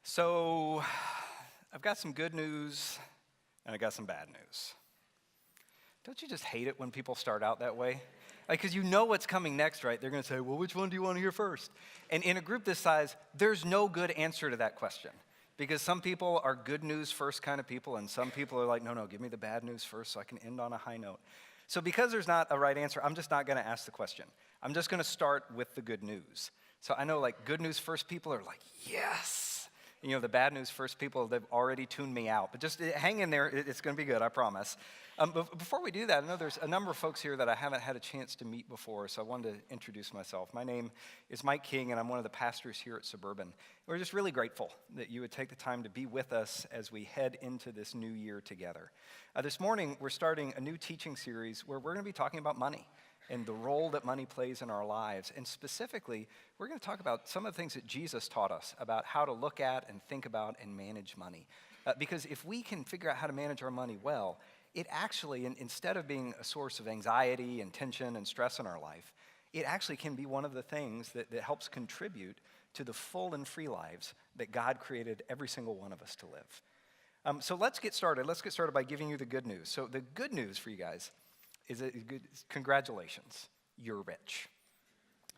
So, I've got some good news and I got some bad news. Don't you just hate it when people start out that way? Because you know what's coming next, right? They're going to say, well, which one do you want to hear first? And in a group this size, there's no good answer to that question. Because some people are good news first kind of people, and some people are like, no, give me the bad news first so I can end on a high note. So because there's not a right answer, I'm just not going to ask the question. I'm just going to start with the good news. So I know like good news first people are like, yes. You know, the bad news first people, they've already tuned me out. But just hang in there. It's going to be good, I promise. But before we do that, I know there's a number of folks here that I haven't had a chance to meet before, so I wanted to introduce myself. My name is Mike King, and I'm one of the pastors here at Suburban. We're just really grateful that you would take the time to be with us as we head into this new year together. This morning, we're starting a new teaching series where we're going to be talking about money and the role that money plays in our lives. And specifically, we're going to talk about some of the things that Jesus taught us about how to look at and think about and manage money. Because if we can figure out how to manage our money well, it actually, instead of being a source of anxiety and tension and stress in our life, it actually can be one of the things that helps contribute to the full and free lives that God created every single one of us to live. So let's get started. Let's get started by giving you the good news. So the good news for you guys is congratulations, you're rich.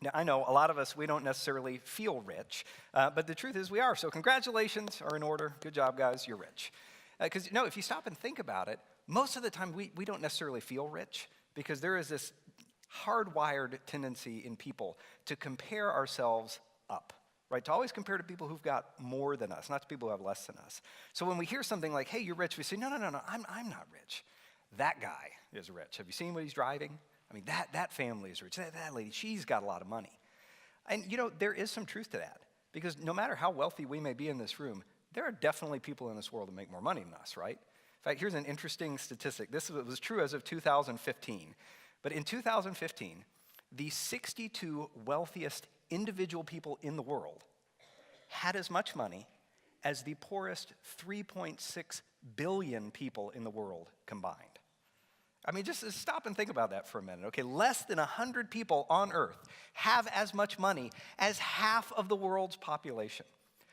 Now, I know a lot of us, we don't necessarily feel rich, but the truth is we are. So congratulations are in order. Good job, guys, you're rich. Because, if you stop and think about it, most of the time we don't necessarily feel rich because there is this hardwired tendency in people to compare ourselves up, right? To always compare to people who've got more than us, not to people who have less than us. So when we hear something like, hey, you're rich, we say, no, I'm not rich. That guy is rich. Have you seen what he's driving? I mean, that family is rich. That lady, she's got a lot of money. And, there is some truth to that. Because no matter how wealthy we may be in this room, there are definitely people in this world that make more money than us, right? In fact, here's an interesting statistic. This was true as of 2015. But in 2015, the 62 wealthiest individual people in the world had as much money as the poorest 3.6 billion people in the world combined. I mean, just stop and think about that for a minute, okay? Less than 100 people on Earth have as much money as half of the world's population.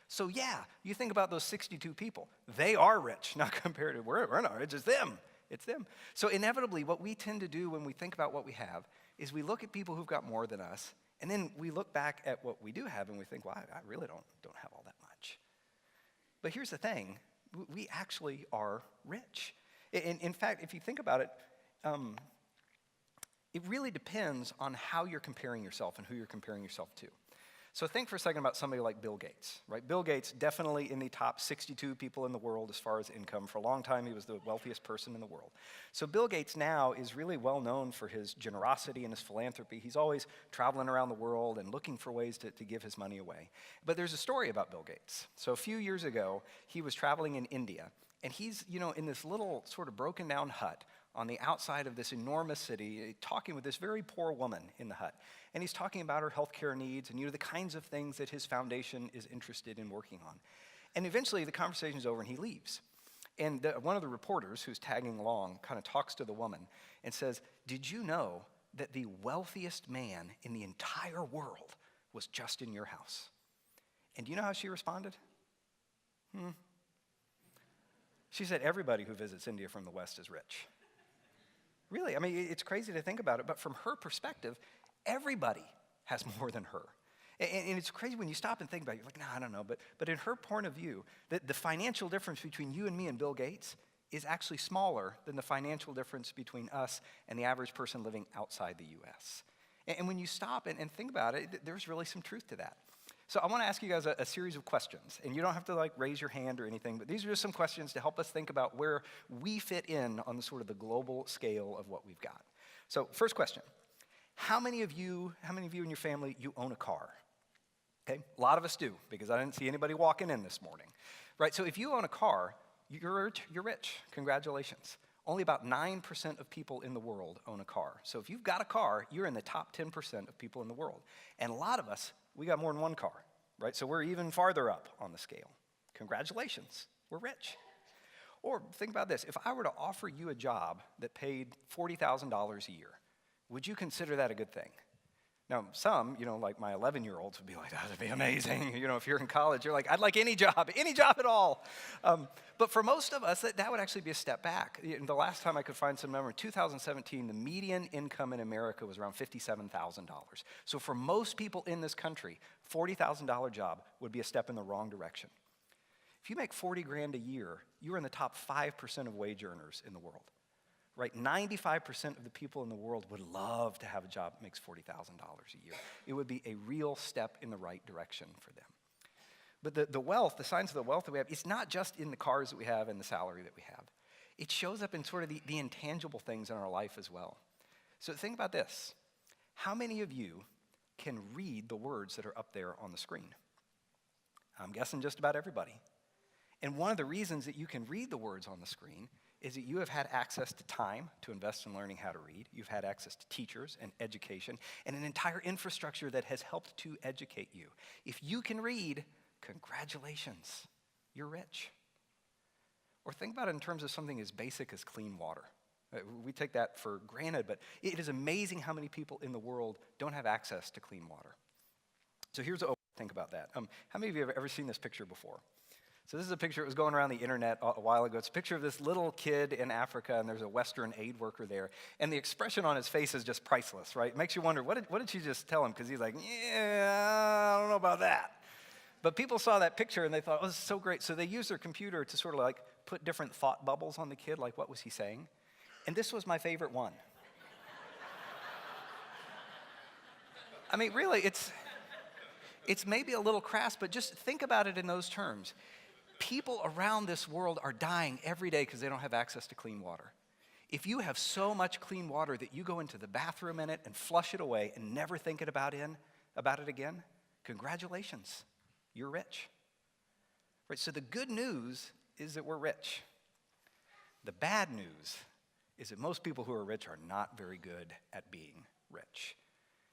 So yeah, you think about those 62 people. They are rich, not compared to, we're not rich, it's them. It's them. So inevitably, what we tend to do when we think about what we have is we look at people who've got more than us, and then we look back at what we do have, and we think, well, I really don't have all that much. But here's the thing. We actually are rich. In fact, if you think about it, it really depends on how you're comparing yourself and who you're comparing yourself to. So think for a second about somebody like Bill Gates, right? Bill Gates, definitely in the top 62 people in the world as far as income. For a long time, he was the wealthiest person in the world. So Bill Gates now is really well known for his generosity and his philanthropy. He's always traveling around the world and looking for ways to give his money away. But there's a story about Bill Gates. So a few years ago, he was traveling in India, and he's, in this little sort of broken down hut on the outside of this enormous city, talking with this very poor woman in the hut. And he's talking about her healthcare needs and the kinds of things that his foundation is interested in working on. And eventually the conversation's over and he leaves. And one of the reporters who's tagging along kind of talks to the woman and says, did you know that the wealthiest man in the entire world was just in your house? And do you know how she responded? She said, everybody who visits India from the West is rich. Really, I mean, it's crazy to think about it, but from her perspective, everybody has more than her. And it's crazy when you stop and think about it. You're like, no, I don't know. But in her point of view, the financial difference between you and me and Bill Gates is actually smaller than the financial difference between us and the average person living outside the U.S. And when you stop and think about it, there's really some truth to that. So I want to ask you guys a series of questions. And you don't have to raise your hand or anything, but these are just some questions to help us think about where we fit in on the sort of the global scale of what we've got. So first question, how many of you in your family, you own a car? Okay, a lot of us do, because I didn't see anybody walking in this morning. Right, so if you own a car, you're rich. Congratulations. Only about 9% of people in the world own a car. So if you've got a car, you're in the top 10% of people in the world. And a lot of us, we got more than one car, right? So we're even farther up on the scale. Congratulations, we're rich. Or think about this. If I were to offer you a job that paid $40,000 a year, would you consider that a good thing? Now, some, like my 11-year-olds would be like, that would be amazing. If you're in college, you're like, I'd like any job at all. But for most of us, that would actually be a step back. The last time I could find some number, in 2017, the median income in America was around $57,000. So for most people in this country, $40,000 job would be a step in the wrong direction. If you make 40 grand a year, you're in the top 5% of wage earners in the world. Right, 95% of the people in the world would love to have a job that makes $40,000 a year. It would be a real step in the right direction for them. But the wealth, the signs of the wealth that we have, it's not just in the cars that we have and the salary that we have. It shows up in sort of the intangible things in our life as well. So think about this. How many of you can read the words that are up there on the screen? I'm guessing just about everybody. And one of the reasons that you can read the words on the screen is that you have had access to time to invest in learning how to read. You've had access to teachers and education and an entire infrastructure that has helped to educate you. If you can read, congratulations, you're rich. Or think about it in terms of something as basic as clean water. We take that for granted, but it is amazing how many people in the world don't have access to clean water. So here's what I think about that. How many of you have ever seen this picture before? So this is a picture that was going around the internet a while ago. It's a picture of this little kid in Africa, and there's a Western aid worker there. And the expression on his face is just priceless, right? It makes you wonder, what did she just tell him? Because he's like, yeah, I don't know about that. But people saw that picture, and they thought, oh, this is so great. So they used their computer to sort of like put different thought bubbles on the kid, like what was he saying? And this was my favorite one. I mean, really, it's maybe a little crass, but just think about it in those terms. People around this world are dying every day because they don't have access to clean water. If you have so much clean water that you go into the bathroom in it and flush it away and never think about it again, congratulations, you're rich. Right, so the good news is that we're rich. The bad news is that most people who are rich are not very good at being rich.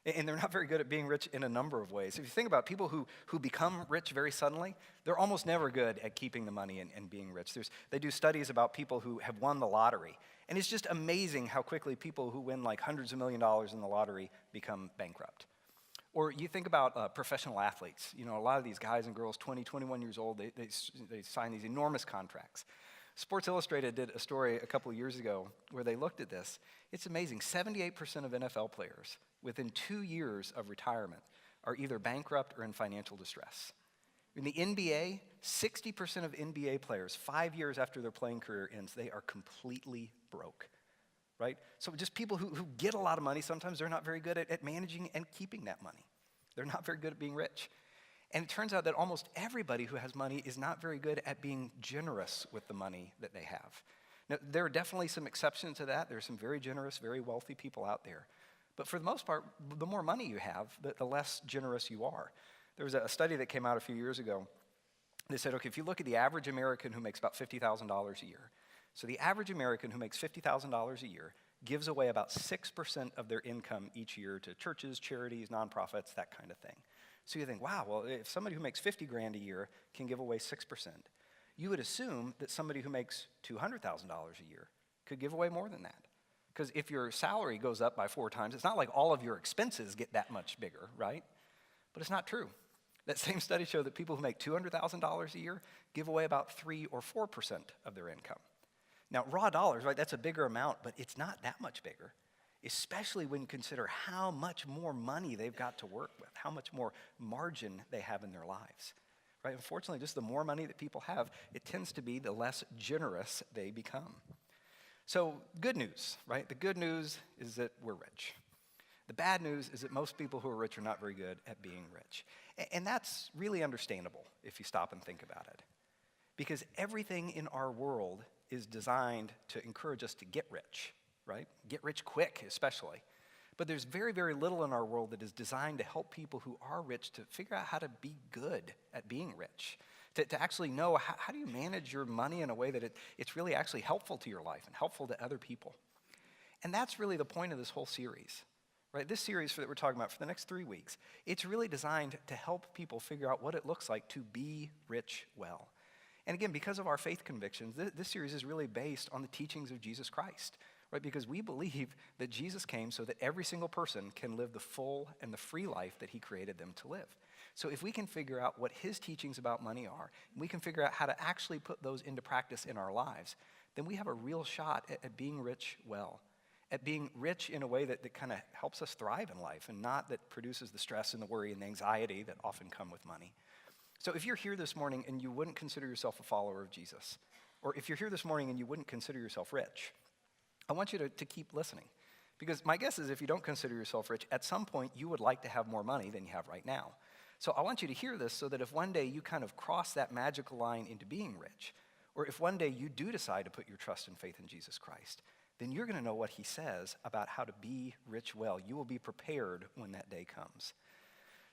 And they're not very good at being rich in a number of ways. If you think about people who become rich very suddenly, they're almost never good at keeping the money and being rich. They do studies about people who have won the lottery. And it's just amazing how quickly people who win like hundreds of $1 millions in the lottery become bankrupt. Or you think about professional athletes. A lot of these guys and girls, 20, 21 years old, they sign these enormous contracts. Sports Illustrated did a story a couple of years ago where they looked at this. It's amazing. 78% of NFL players within 2 years of retirement are either bankrupt or in financial distress. In the NBA, 60% of NBA players, 5 years after their playing career ends, they are completely broke, right? So just people who get a lot of money, sometimes they're not very good at managing and keeping that money. They're not very good at being rich. And it turns out that almost everybody who has money is not very good at being generous with the money that they have. Now, there are definitely some exceptions to that. There are some very generous, very wealthy people out there. But for the most part, the more money you have, the less generous you are. There was a study that came out a few years ago. They said, okay, if you look at the average American who makes about $50,000 a year, so the average American who makes $50,000 a year gives away about 6% of their income each year to churches, charities, nonprofits, that kind of thing. So you think, wow, well, if somebody who makes 50 grand a year can give away 6%, you would assume that somebody who makes $200,000 a year could give away more than that. Because if your salary goes up by 4 times, it's not like all of your expenses get that much bigger, right? But it's not true. That same study showed that people who make $200,000 a year give away about 3 or 4% of their income. Now, raw dollars, right, that's a bigger amount, but it's not that much bigger, especially when you consider how much more money they've got to work with, how much more margin they have in their lives. Right? Unfortunately, just the more money that people have, it tends to be the less generous they become. So good news, right? The good news is that we're rich. The bad news is that most people who are rich are not very good at being rich. And that's really understandable if you stop and think about it. Because everything in our world is designed to encourage us to get rich, right? Get rich quick, especially. But there's very, very little in our world that is designed to help people who are rich to figure out how to be good at being rich, to actually know how do you manage your money in a way that it's really actually helpful to your life and helpful to other people. And that's really the point of this whole series, right? This series that we're talking about for the next 3 weeks, it's really designed to help people figure out what it looks like to be rich well. And again, because of our faith convictions, this series is really based on the teachings of Jesus Christ. right? Because we believe that Jesus came so that every single person can live the full and the free life that he created them to live. So if we can figure out what his teachings about money are, and we can figure out how to actually put those into practice in our lives, then we have a real shot at being rich well, at being rich in a way that kind of helps us thrive in life and not that produces the stress and the worry and the anxiety that often come with money. So if you're here this morning and you wouldn't consider yourself a follower of Jesus, or if you're here this morning and you wouldn't consider yourself rich, I want you to keep listening. Because my guess is if you don't consider yourself rich, at some point you would like to have more money than you have right now. So I want you to hear this so that if one day you kind of cross that magical line into being rich, or if one day you do decide to put your trust and faith in Jesus Christ, then you're going to know what he says about how to be rich well. You will be prepared when that day comes.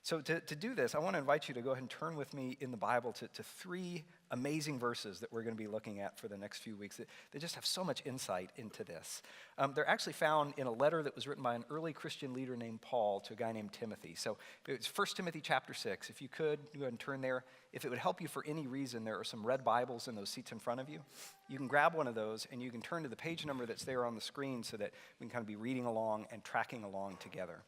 So to do this, I want to invite you to go ahead and turn with me in the Bible to three amazing verses that we're going to be looking at for the next few weeks that just have so much insight into this. They're actually found in a letter that was written by an early Christian leader named Paul to a guy named Timothy. So it's 1 Timothy chapter 6. If you could, go ahead and turn there. If it would help you for any reason, there are some red Bibles in those seats in front of you. You can grab one of those and you can turn to the page number that's there on the screen so that we can kind of be reading along and tracking along together.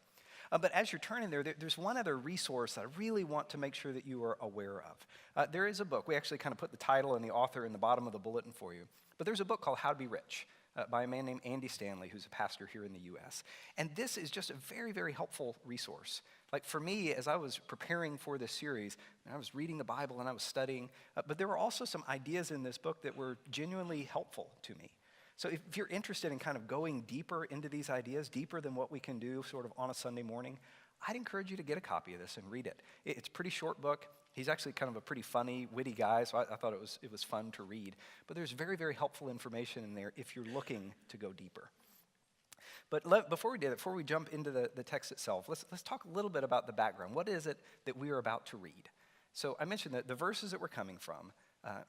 But as you're turning there's one other resource that I really want to make sure that you are aware of. There is a book. We actually kind of put the title and the author in the bottom of the bulletin for you. But there's a book called How to Be Rich by a man named Andy Stanley, who's a pastor here in the U.S. And this is just a very, very helpful resource. Like for me, as I was preparing for this series, I was reading the Bible and I was studying, but there were also some ideas in this book that were genuinely helpful to me. So if you're interested in kind of going deeper into these ideas, deeper than what we can do sort of on a Sunday morning, I'd encourage you to get a copy of this and read it. It's a pretty short book. He's actually kind of a pretty funny, witty guy, so I thought it was fun to read. But there's very, very helpful information in there if you're looking to go deeper. But before we jump into the text itself, let's talk a little bit about the background. What is it that we are about to read? So I mentioned that the verses that we're coming from,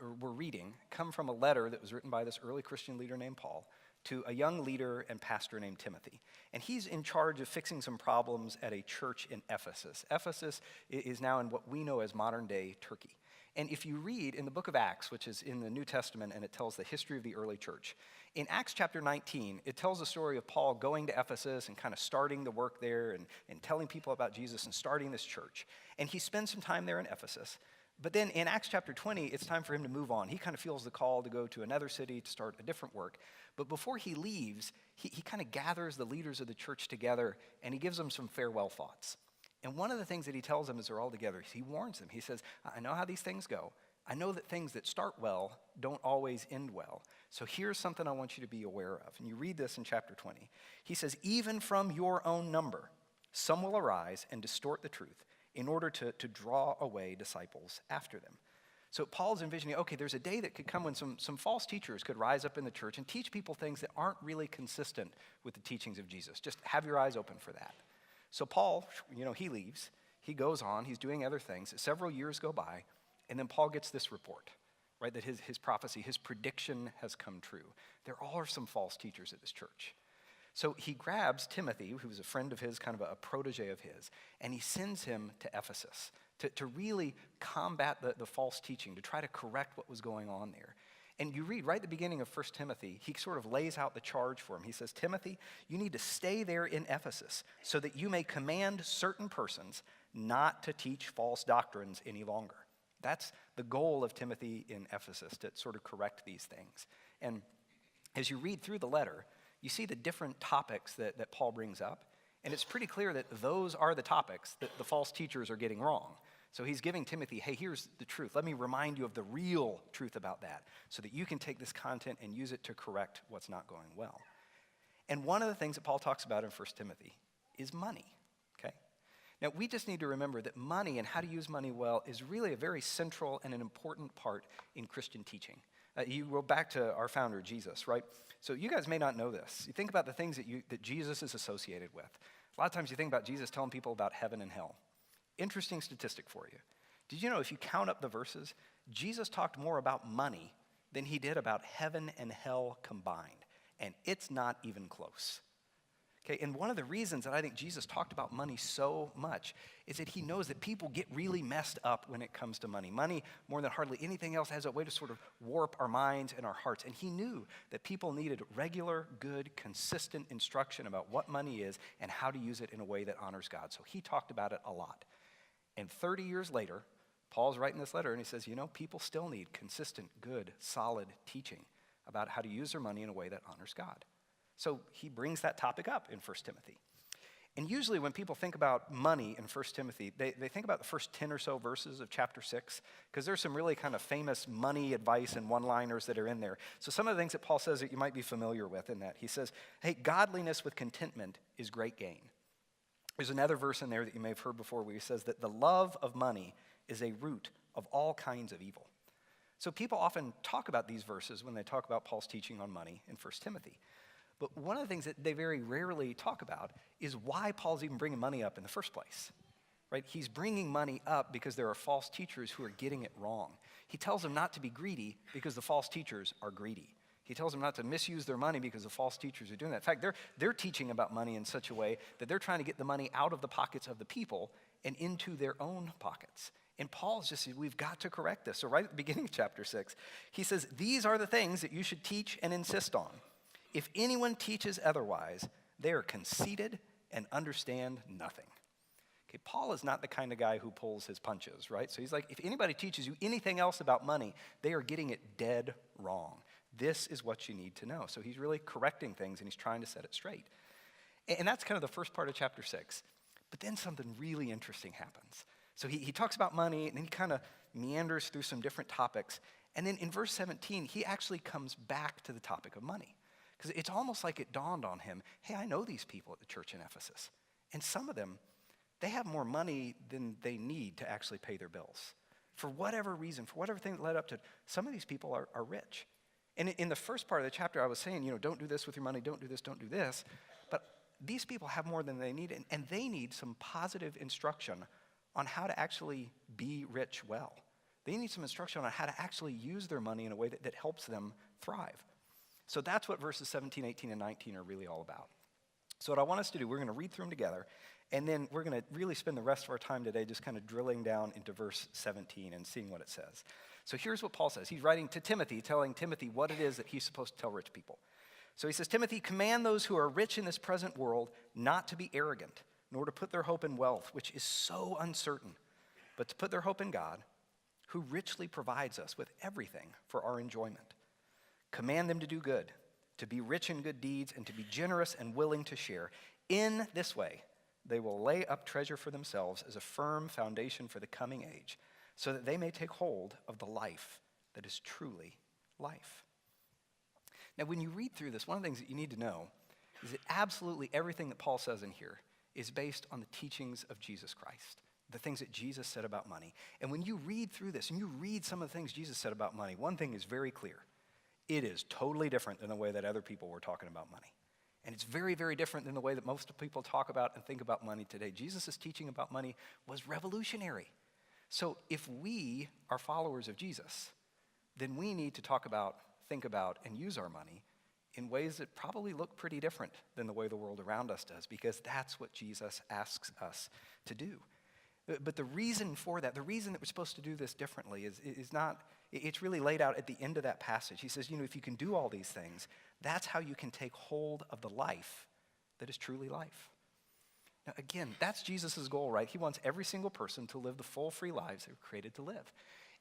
or we're reading, come from a letter that was written by this early Christian leader named Paul to a young leader and pastor named Timothy. And he's in charge of fixing some problems at a church in Ephesus. Ephesus is now in what we know as modern-day Turkey. And if you read in the book of Acts, which is in the New Testament, and it tells the history of the early church, in Acts chapter 19, it tells the story of Paul going to Ephesus and kind of starting the work there and telling people about Jesus and starting this church. And he spends some time there in Ephesus. But then in Acts chapter 20, it's time for him to move on. He kind of feels the call to go to another city to start a different work. But before he leaves, he kind of gathers the leaders of the church together and he gives them some farewell thoughts. And one of the things that he tells them as they're all together, he warns them. He says, I know how these things go. I know that things that start well don't always end well. So here's something I want you to be aware of. And you read this in chapter 20. He says, even from your own number, some will arise and distort the truth in order to draw away disciples after them. So Paul's envisioning, okay, there's a day that could come when some false teachers could rise up in the church and teach people things that aren't really consistent with the teachings of Jesus. Just have your eyes open for that. So Paul, he leaves. He goes on. He's doing other things. Several years go by, and then Paul gets this report, right, that his prophecy, his prediction has come true. There are some false teachers at this church. So he grabs Timothy, who was a friend of his, kind of a protege of his, and he sends him to Ephesus to really combat the false teaching, to try to correct what was going on there. And you read right at the beginning of 1 Timothy, he sort of lays out the charge for him. He says, Timothy, you need to stay there in Ephesus so that you may command certain persons not to teach false doctrines any longer. That's the goal of Timothy in Ephesus, to sort of correct these things. And as you read through the letter, you see the different topics that Paul brings up, and it's pretty clear that those are the topics that the false teachers are getting wrong. So he's giving Timothy, hey, here's the truth. Let me remind you of the real truth about that so that you can take this content and use it to correct what's not going well. And one of the things that Paul talks about in 1 Timothy is money, okay? Now, we just need to remember that money and how to use money well is really a very central and an important part in Christian teaching. You go back to our founder, Jesus, right? So you guys may not know this. You think about the things that Jesus is associated with. A lot of times you think about Jesus telling people about heaven and hell. Interesting statistic for you. Did you know if you count up the verses, Jesus talked more about money than he did about heaven and hell combined. And it's not even close. Okay, and one of the reasons that I think Jesus talked about money so much is that he knows that people get really messed up when it comes to money. Money, more than hardly anything else, has a way to sort of warp our minds and our hearts. And he knew that people needed regular, good, consistent instruction about what money is and how to use it in a way that honors God. So he talked about it a lot. And 30 years later, Paul's writing this letter and he says, people still need consistent, good, solid teaching about how to use their money in a way that honors God. So he brings that topic up in 1 Timothy. And usually when people think about money in 1 Timothy, they think about the first 10 or so verses of chapter 6, because there's some really kind of famous money advice and one-liners that are in there. So some of the things that Paul says that you might be familiar with in that. He says, hey, godliness with contentment is great gain. There's another verse in there that you may have heard before where he says that the love of money is a root of all kinds of evil. So people often talk about these verses when they talk about Paul's teaching on money in 1 Timothy. But one of the things that they very rarely talk about is why Paul's even bringing money up in the first place, right? He's bringing money up because there are false teachers who are getting it wrong. He tells them not to be greedy because the false teachers are greedy. He tells them not to misuse their money because the false teachers are doing that. In fact, they're teaching about money in such a way that they're trying to get the money out of the pockets of the people and into their own pockets. And Paul's just said, we've got to correct this. So right at the beginning of chapter 6, he says, these are the things that you should teach and insist on. If anyone teaches otherwise, they are conceited and understand nothing. Okay, Paul is not the kind of guy who pulls his punches, right? So he's like, if anybody teaches you anything else about money, they are getting it dead wrong. This is what you need to know. So he's really correcting things and he's trying to set it straight. And that's kind of the first part of chapter 6. But then something really interesting happens. So he talks about money and then he kind of meanders through some different topics. And then in verse 17, he actually comes back to the topic of money. Because it's almost like it dawned on him, hey, I know these people at the church in Ephesus. And some of them, they have more money than they need to actually pay their bills. For whatever reason, for whatever thing that led up to it, some of these people are rich. And in the first part of the chapter, I was saying, don't do this with your money, don't do this, don't do this. But these people have more than they need, and they need some positive instruction on how to actually be rich well. They need some instruction on how to actually use their money in a way that helps them thrive. So that's what verses 17, 18, and 19 are really all about. So what I want us to do, we're going to read through them together, and then we're going to really spend the rest of our time today just kind of drilling down into verse 17 and seeing what it says. So here's what Paul says. He's writing to Timothy, telling Timothy what it is that he's supposed to tell rich people. So he says, Timothy, command those who are rich in this present world not to be arrogant, nor to put their hope in wealth, which is so uncertain, but to put their hope in God, who richly provides us with everything for our enjoyment. Command them to do good, to be rich in good deeds, and to be generous and willing to share. In this way, they will lay up treasure for themselves as a firm foundation for the coming age, so that they may take hold of the life that is truly life. Now, when you read through this, one of the things that you need to know is that absolutely everything that Paul says in here is based on the teachings of Jesus Christ, the things that Jesus said about money. And when you read through this and you read some of the things Jesus said about money, one thing is very clear. It is totally different than the way that other people were talking about money. And it's very, very different than the way that most people talk about and think about money today. Jesus' teaching about money was revolutionary. So if we are followers of Jesus, then we need to talk about, think about, and use our money in ways that probably look pretty different than the way the world around us does, because that's what Jesus asks us to do. But the reason for that, the reason that we're supposed to do this differently is not, it's really laid out at the end of that passage. He says, if you can do all these things, that's how you can take hold of the life that is truly life. Now again, that's Jesus' goal, right? He wants every single person to live the full, free lives they were created to live.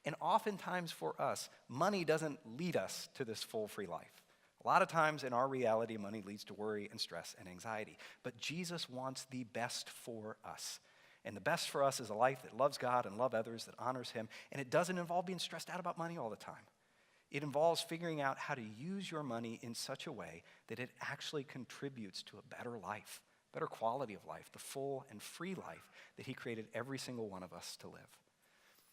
And oftentimes for us, money doesn't lead us to this full, free life. A lot of times in our reality, money leads to worry and stress and anxiety. But Jesus wants the best for us. And the best for us is a life that loves God and loves others, that honors him. And it doesn't involve being stressed out about money all the time. It involves figuring out how to use your money in such a way that it actually contributes to a better life, better quality of life, the full and free life that he created every single one of us to live.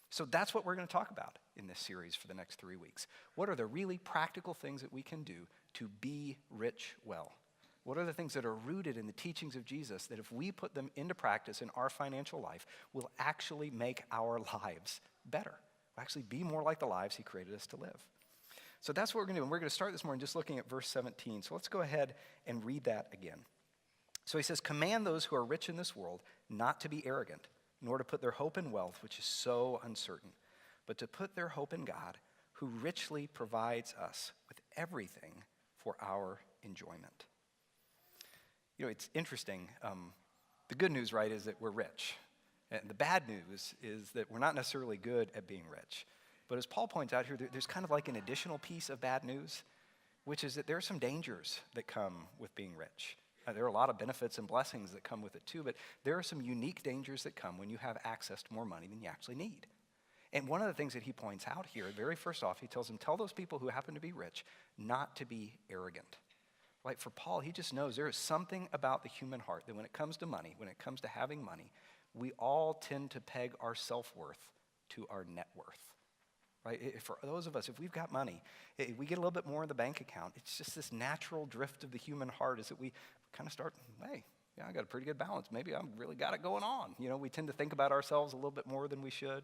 So that's what we're going to talk about in this series for the next 3 weeks. What are the really practical things that we can do to be rich well? What are the things that are rooted in the teachings of Jesus that if we put them into practice in our financial life will actually make our lives better? Will actually be more like the lives he created us to live. So that's what we're going to do. And we're going to start this morning just looking at verse 17. So let's go ahead and read that again. So he says, command those who are rich in this world not to be arrogant, nor to put their hope in wealth, which is so uncertain, but to put their hope in God, who richly provides us with everything for our enjoyment. You know, it's interesting. The good news, right, is that we're rich. And the bad news is that we're not necessarily good at being rich. But as Paul points out here, there's kind of like an additional piece of bad news, which is that there are some dangers that come with being rich. There are a lot of benefits and blessings that come with it too, but there are some unique dangers that come when you have access to more money than you actually need. And one of the things that he points out here, very first off, he tells them, tell those people who happen to be rich not to be arrogant. Like for Paul, he just knows there is something about the human heart that when it comes to money, when it comes to having money, we all tend to peg our self-worth to our net worth. Right? For those of us, if we've got money, we get a little bit more in the bank account. It's just this natural drift of the human heart is that we kind of start, hey, yeah, I got a pretty good balance. Maybe I've really got it going on. You know, we tend to think about ourselves a little bit more than we should.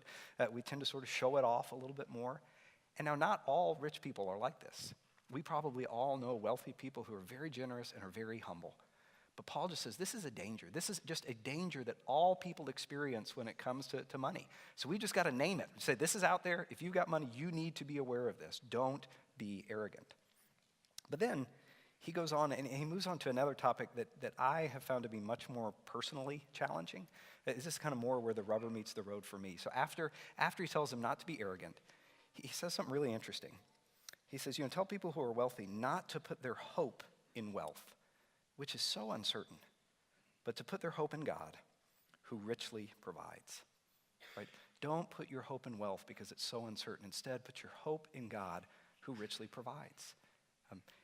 We tend to sort of show it off a little bit more. And now not all rich people are like this. We probably all know wealthy people who are very generous and are very humble. But Paul just says this is a danger. This is just a danger that all people experience when it comes to money. So we just got to name it. Say this is out there. If you've got money, you need to be aware of this. Don't be arrogant. But then he goes on and he moves on to another topic that I have found to be much more personally challenging. This is kind of more where the rubber meets the road for me. So after he tells them not to be arrogant, he says something really interesting. He says, you know, tell people who are wealthy not to put their hope in wealth, which is so uncertain, but to put their hope in God, who richly provides. Right? Don't put your hope in wealth because it's so uncertain. Instead, put your hope in God, who richly provides.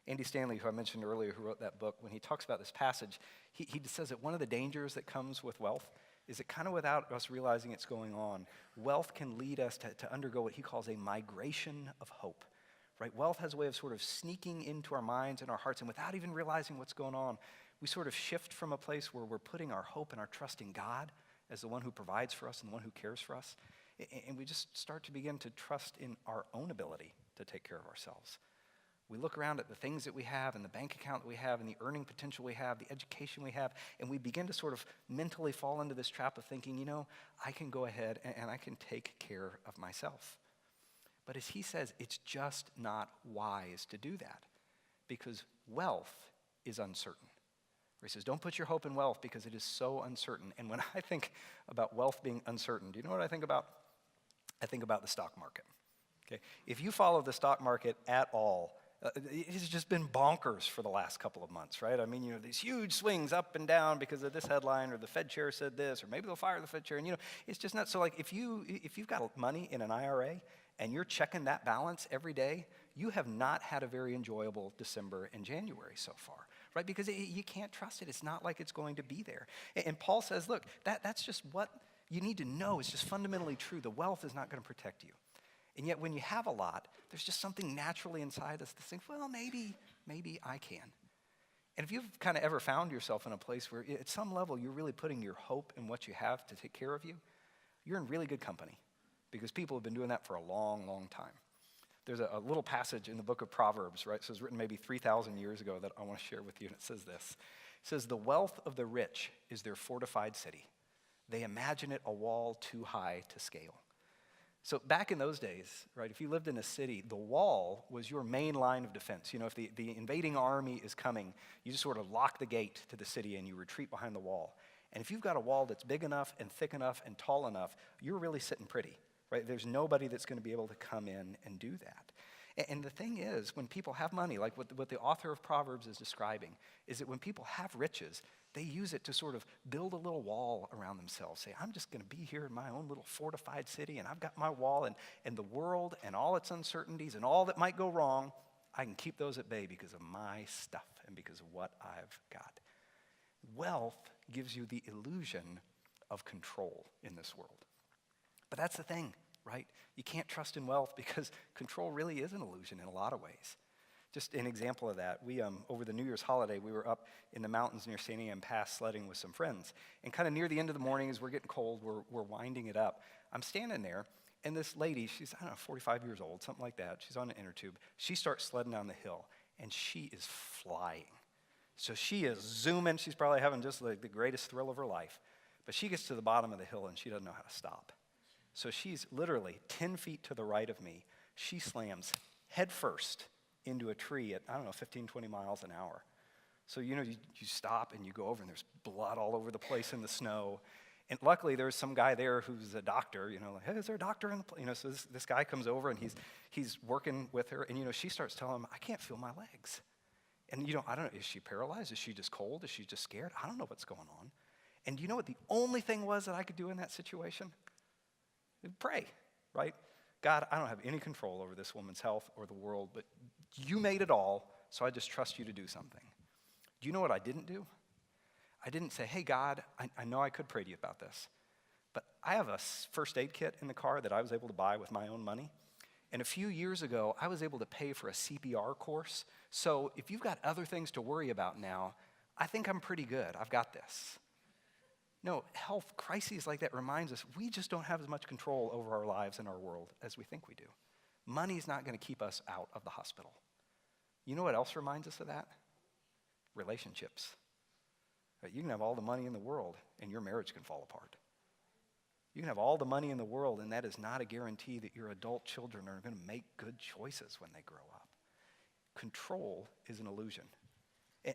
Andy Stanley, who I mentioned earlier, who wrote that book, when he talks about this passage, he says that one of the dangers that comes with wealth is that kind of without us realizing it's going on, wealth can lead us to undergo what he calls a migration of hope. Right? Wealth has a way of sort of sneaking into our minds and our hearts, and without even realizing what's going on, we sort of shift from a place where we're putting our hope and our trust in God as the one who provides for us and the one who cares for us, and we just start to begin to trust in our own ability to take care of ourselves. We look around at the things that we have and the bank account that we have and the earning potential we have, the education we have, and we begin to sort of mentally fall into this trap of thinking, you know, I can go ahead and I can take care of myself. But as he says, it's just not wise to do that because wealth is uncertain. He says, don't put your hope in wealth because it is so uncertain. And when I think about wealth being uncertain, do you know what I think about? I think about the stock market. Okay? If you follow the stock market at all, it has just been bonkers for the last couple of months, right? I mean, you know, these huge swings up and down because of this headline or the Fed chair said this or maybe they'll fire the Fed chair. And, you know, it's just not so like if you've got money in an IRA and you're checking that balance every day, you have not had a very enjoyable December and January so far, right? Because you can't trust it. It's not like it's going to be there. And Paul says, look, that's just what you need to know. It's just fundamentally true. The wealth is not going to protect you. And yet when you have a lot, there's just something naturally inside us that thinks, well, maybe I can. And if you've kind of ever found yourself in a place where at some level you're really putting your hope in what you have to take care of you, you're in really good company because people have been doing that for a long, long time. There's a little passage in the book of Proverbs, right? So it's written maybe 3,000 years ago that I want to share with you, and it says this. It says, the wealth of the rich is their fortified city. They imagine it a wall too high to scale. So back in those days, right, if you lived in a city, the wall was your main line of defense. You know, if the invading army is coming, you just sort of lock the gate to the city and you retreat behind the wall. And if you've got a wall that's big enough and thick enough and tall enough, you're really sitting pretty, right? There's nobody that's going to be able to come in and do that. And the thing is, when people have money, like what the author of Proverbs is describing, is that when people have riches, they use it to sort of build a little wall around themselves. Say, I'm just going to be here in my own little fortified city, and I've got my wall, and the world and all its uncertainties and all that might go wrong, I can keep those at bay because of my stuff and because of what I've got. Wealth gives you the illusion of control in this world. But that's the thing, right? You can't trust in wealth because control really is an illusion in a lot of ways. Just an example of that, we over the New Year's holiday, we were up in the mountains near St. Anne Pass sledding with some friends. And kind of near the end of the morning, as we're getting cold, we're winding it up. I'm standing there, and this lady, she's, 45 years old, something like that. She's on an inner tube. She starts sledding down the hill, and she is flying. So she is zooming. She's probably having just like the greatest thrill of her life. But she gets to the bottom of the hill and she doesn't know how to stop. So she's literally 10 feet to the right of me. She slams head first into a tree at, 15, 20 miles an hour. So, you stop and you go over and there's blood all over the place in the snow. And luckily there's some guy there who's a doctor, like, hey, is there a doctor in the place? So this guy comes over and he's working with her. And, she starts telling him, I can't feel my legs. And, I don't know, is she paralyzed? Is she just cold? Is she just scared? I don't know what's going on. And you know what the only thing was that I could do in that situation? Pray, right? God, I don't have any control over this woman's health or the world, but you made it all, so I just trust you to do something. Do you know what I didn't do? I didn't say, hey, God, I know I could pray to you about this, but I have a first aid kit in the car that I was able to buy with my own money. And a few years ago, I was able to pay for a CPR course. So if you've got other things to worry about now, I think I'm pretty good. I've got this. No, health crises like that reminds us we just don't have as much control over our lives and our world as we think we do. Money's not going to keep us out of the hospital. You know what else reminds us of that? Relationships. Right? You can have all the money in the world and your marriage can fall apart. You can have all the money in the world and that is not a guarantee that your adult children are going to make good choices when they grow up. Control is an illusion.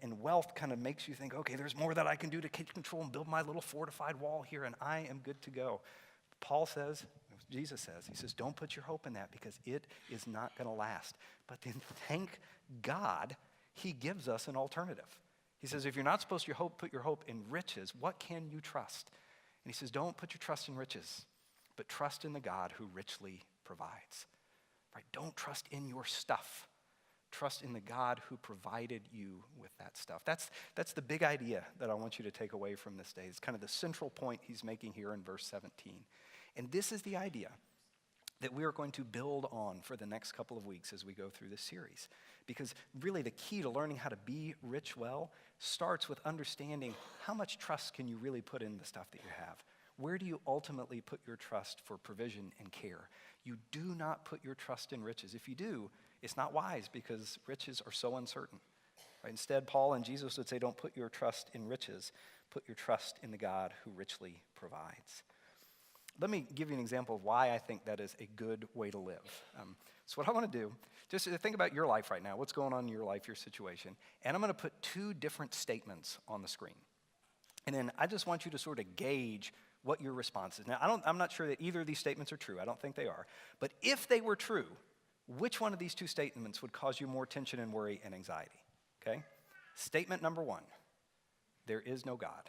And wealth kind of makes you think, okay, there's more that I can do to take control and build my little fortified wall here and I am good to go. Paul says, Jesus says, he says, don't put your hope in that because it is not going to last. But then thank God he gives us an alternative. He says, if you're not supposed to put your hope in riches, what can you trust? And he says, don't put your trust in riches, but trust in the God who richly provides. Right? Don't trust in your stuff. Trust in the God who provided you with that stuff. That's the big idea that I want you to take away from this day. It's kind of the central point he's making here in verse 17. And this is the idea that we are going to build on for the next couple of weeks as we go through this series. Because really the key to learning how to be rich well starts with understanding how much trust can you really put in the stuff that you have. Where do you ultimately put your trust for provision and care? You do not put your trust in riches. If you do, it's not wise because riches are so uncertain. Right? Instead, Paul and Jesus would say, don't put your trust in riches. Put your trust in the God who richly provides. Let me give you an example of why I think that is a good way to live. So what I want to do, just think about your life right now. What's going on in your life, your situation. And I'm going to put two different statements on the screen. And then I just want you to sort of gauge what your response is. Now, I'm not sure that either of these statements are true. I don't think they are. But if they were true, which one of these two statements would cause you more tension and worry and anxiety? Okay? Statement number one, there is no God.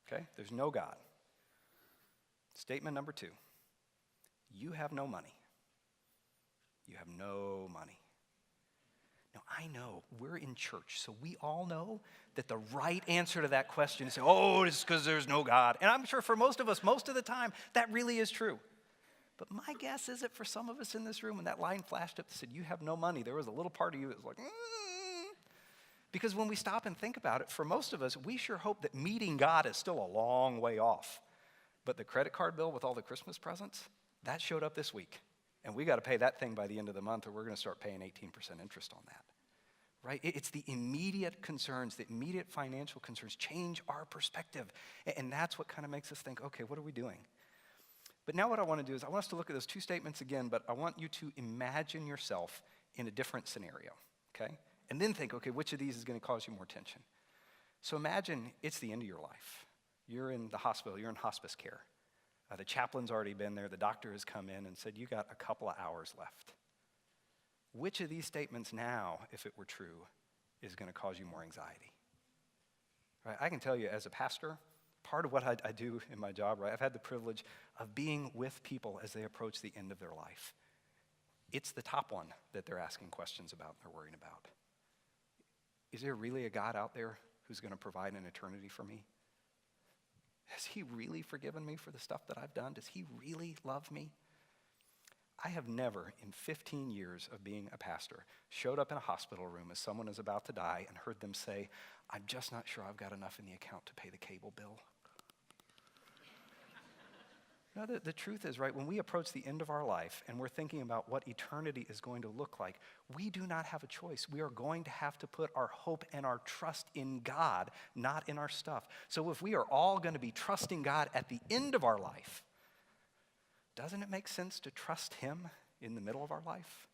Okay? There's no God. Statement number two, you have no money. You have no money. Now, I know we're in church, so we all know that the right answer to that question is, oh, it's because there's no God. And I'm sure for most of us, most of the time, that really is true. But my guess is that for some of us in this room, when that line flashed up that said, you have no money, there was a little part of you that was like, Because when we stop and think about it, for most of us, we sure hope that meeting God is still a long way off. But the credit card bill with all the Christmas presents, that showed up this week. And we got to pay that thing by the end of the month or we're going to start paying 18% interest on that. Right? It's the immediate concerns, the immediate financial concerns change our perspective. And that's what kind of makes us think, okay, what are we doing? But now what I want to do is I want us to look at those two statements again, but I want you to imagine yourself in a different scenario, okay? And then think, okay, which of these is going to cause you more tension? So imagine it's the end of your life. You're in the hospital, you're in hospice care. The chaplain's already been there, the doctor has come in and said, you got a couple of hours left. Which of these statements now, if it were true, is going to cause you more anxiety? Right? I can tell you as a pastor, part of what I do in my job, right, I've had the privilege of being with people as they approach the end of their life. It's the top one that they're asking questions about, they're worrying about. Is there really a God out there who's going to provide an eternity for me? Has he really forgiven me for the stuff that I've done? Does he really love me? I have never, in 15 years of being a pastor, showed up in a hospital room as someone is about to die and heard them say, I'm just not sure I've got enough in the account to pay the cable bill. No, the truth is, right, when we approach the end of our life and we're thinking about what eternity is going to look like, we do not have a choice. We are going to have to put our hope and our trust in God, not in our stuff. So if we are all going to be trusting God at the end of our life, doesn't it make sense to trust him in the middle of our life?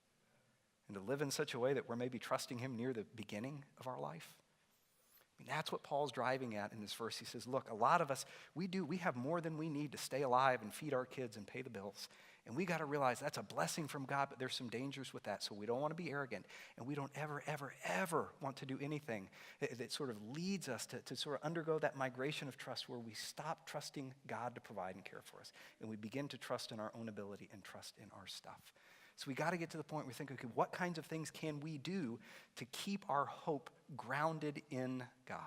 And to live in such a way that we're maybe trusting him near the beginning of our life? I mean, that's what Paul's driving at in this verse. He says, look, a lot of us, we have more than we need to stay alive and feed our kids and pay the bills. And we got to realize that's a blessing from God, but there's some dangers with that. So we don't want to be arrogant. And we don't ever, ever, ever want to do anything that sort of leads us to sort of undergo that migration of trust where we stop trusting God to provide and care for us. And we begin to trust in our own ability and trust in our stuff. So we got to get to the point where we think, okay, what kinds of things can we do to keep our hope grounded in God?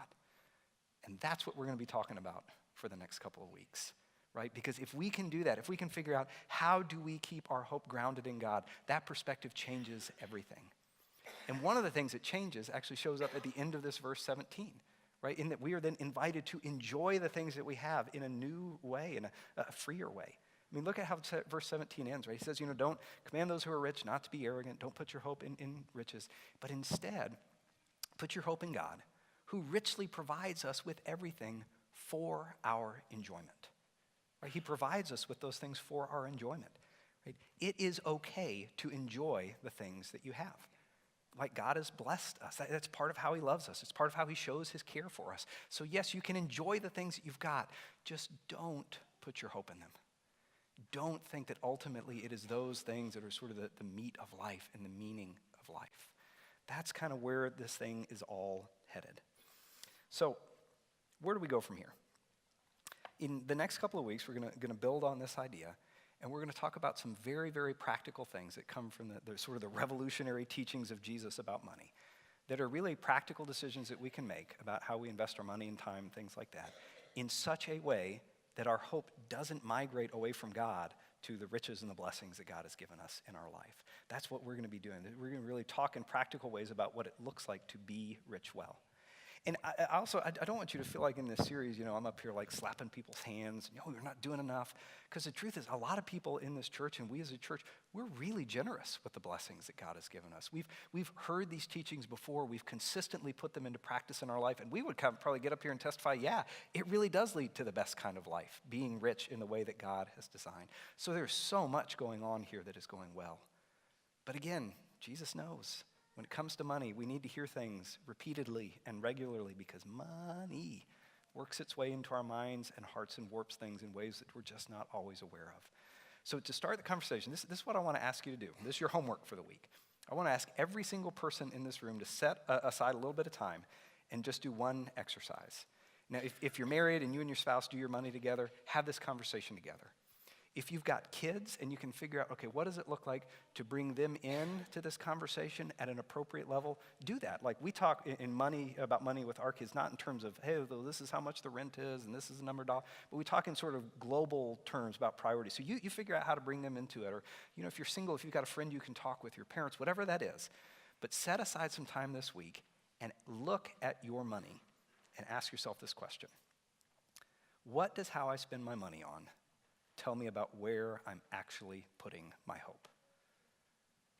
And that's what we're going to be talking about for the next couple of weeks, right? Because if we can do that, if we can figure out how do we keep our hope grounded in God, that perspective changes everything. And one of the things that changes actually shows up at the end of this verse 17, right? In that we are then invited to enjoy the things that we have in a new way, in a freer way. I mean, look at how verse 17 ends, right? He says, don't command those who are rich not to be arrogant. Don't put your hope in riches. But instead, put your hope in God, who richly provides us with everything for our enjoyment. Right? He provides us with those things for our enjoyment. Right? It is okay to enjoy the things that you have. Like God has blessed us. That's part of how he loves us. It's part of how he shows his care for us. So yes, you can enjoy the things that you've got. Just don't put your hope in them. Don't think that ultimately it is those things that are sort of the meat of life and the meaning of life. That's kind of where this thing is all headed. So where do we go from here? In the next couple of weeks, we're going to build on this idea, and we're going to talk about some very, very practical things that come from the sort of the revolutionary teachings of Jesus about money, that are really practical decisions that we can make about how we invest our money and time, things like that, in such a way that our hope doesn't migrate away from God to the riches and the blessings that God has given us in our life. That's what we're going to be doing. We're going to really talk in practical ways about what it looks like to be rich well. And I don't want you to feel like in this series, I'm up here like slapping people's hands. No, you're not doing enough. Because the truth is, a lot of people in this church, and we as a church, we're really generous with the blessings that God has given us. We've heard these teachings before. We've consistently put them into practice in our life. And we would probably get up here and testify, yeah, it really does lead to the best kind of life, being rich in the way that God has designed. So there's so much going on here that is going well. But again, Jesus knows. When it comes to money, we need to hear things repeatedly and regularly because money works its way into our minds and hearts and warps things in ways that we're just not always aware of. So to start the conversation, this is what I want to ask you to do. This is your homework for the week. I want to ask every single person in this room to set aside a little bit of time and just do one exercise. Now, if you're married and you and your spouse do your money together, have this conversation together. If you've got kids and you can figure out, okay, what does it look like to bring them in to this conversation at an appropriate level, do that. Like we talk about money with our kids, not in terms of, hey, this is how much the rent is and this is the number of dollars, but we talk in sort of global terms about priorities. So you figure out how to bring them into it. Or, if you're single, if you've got a friend you can talk with, your parents, whatever that is. But set aside some time this week and look at your money and ask yourself this question. What does how I spend my money on tell me about where I'm actually putting my hope?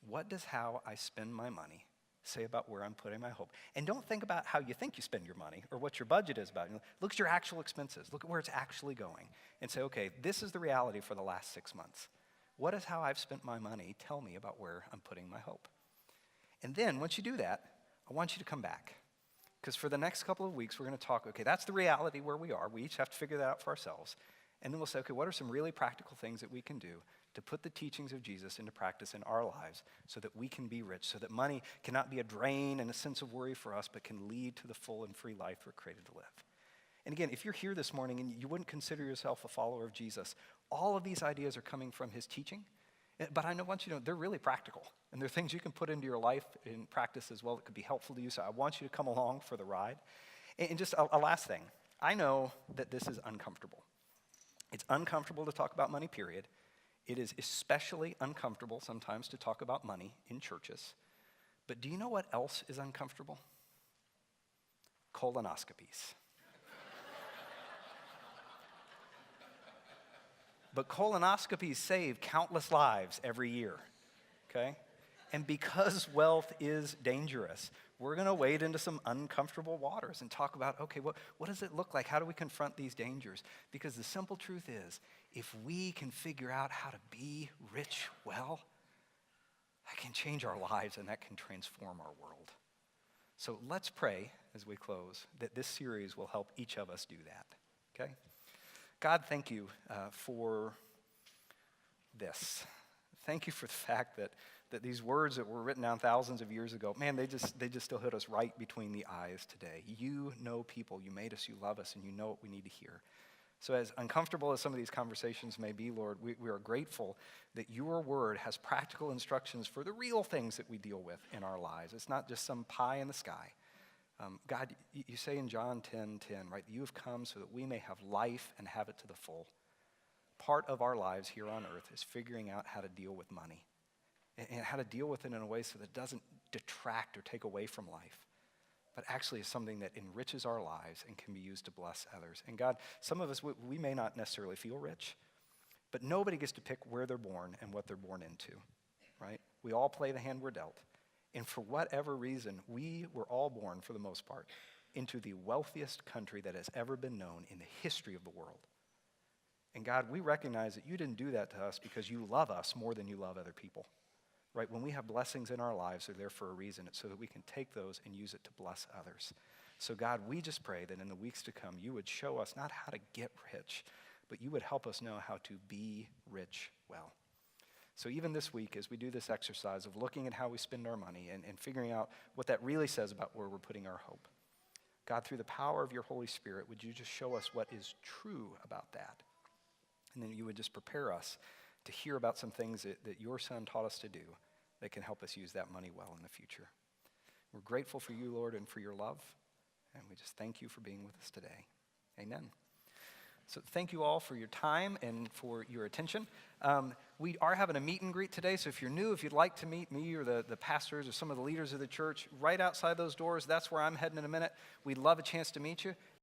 What does how I spend my money say about where I'm putting my hope? And don't think about how you think you spend your money or what your budget is about. Look at your actual expenses. Look at where it's actually going and say, okay, this is the reality for the last 6 months. What does how I've spent my money tell me about where I'm putting my hope? And then once you do that, I want you to come back. Because for the next couple of weeks, we're going to talk, okay, that's the reality where we are. We each have to figure that out for ourselves. And then we'll say, okay, what are some really practical things that we can do to put the teachings of Jesus into practice in our lives so that we can be rich, so that money cannot be a drain and a sense of worry for us, but can lead to the full and free life we're created to live. And again, if you're here this morning and you wouldn't consider yourself a follower of Jesus, all of these ideas are coming from his teaching. But I want you to know they're really practical. And they're things you can put into your life in practice as well that could be helpful to you. So I want you to come along for the ride. And just a last thing. I know that this is uncomfortable. It's uncomfortable to talk about money, period. It is especially uncomfortable sometimes to talk about money in churches. But do you know what else is uncomfortable? Colonoscopies. but colonoscopies save countless lives every year, okay? And because wealth is dangerous, we're going to wade into some uncomfortable waters and talk about, okay, what does it look like? How do we confront these dangers? Because the simple truth is, if we can figure out how to be rich well, that can change our lives and that can transform our world. So let's pray as we close that this series will help each of us do that, okay? God, thank you for this. Thank you for the fact that these words that were written down thousands of years ago, man, they just still hit us right between the eyes today. You know people, you made us, you love us, and you know what we need to hear. So as uncomfortable as some of these conversations may be, Lord, we are grateful that your word has practical instructions for the real things that we deal with in our lives. It's not just some pie in the sky. God, you say in John 10:10, right, that you have come so that we may have life and have it to the full. Part of our lives here on earth is figuring out how to deal with money and how to deal with it in a way so that it doesn't detract or take away from life, but actually is something that enriches our lives and can be used to bless others. And God, some of us, we may not necessarily feel rich, but nobody gets to pick where they're born and what they're born into, right? We all play the hand we're dealt. And for whatever reason, we were all born, for the most part, into the wealthiest country that has ever been known in the history of the world. And God, we recognize that you didn't do that to us because you love us more than you love other people. Right? When we have blessings in our lives, they're there for a reason. It's so that we can take those and use it to bless others. So God, we just pray that in the weeks to come, you would show us not how to get rich, but you would help us know how to be rich well. So even this week, as we do this exercise of looking at how we spend our money and figuring out what that really says about where we're putting our hope, God, through the power of your Holy Spirit, would you just show us what is true about that? And then you would just prepare us to hear about some things that your son taught us to do that can help us use that money well in the future. We're grateful for you, Lord, and for your love, and we just thank you for being with us today. Amen. So thank you all for your time and for your attention. We are having a meet and greet today, so if you're new, if you'd like to meet me or the pastors or some of the leaders of the church, right outside those doors, that's where I'm heading in a minute. We'd love a chance to meet you.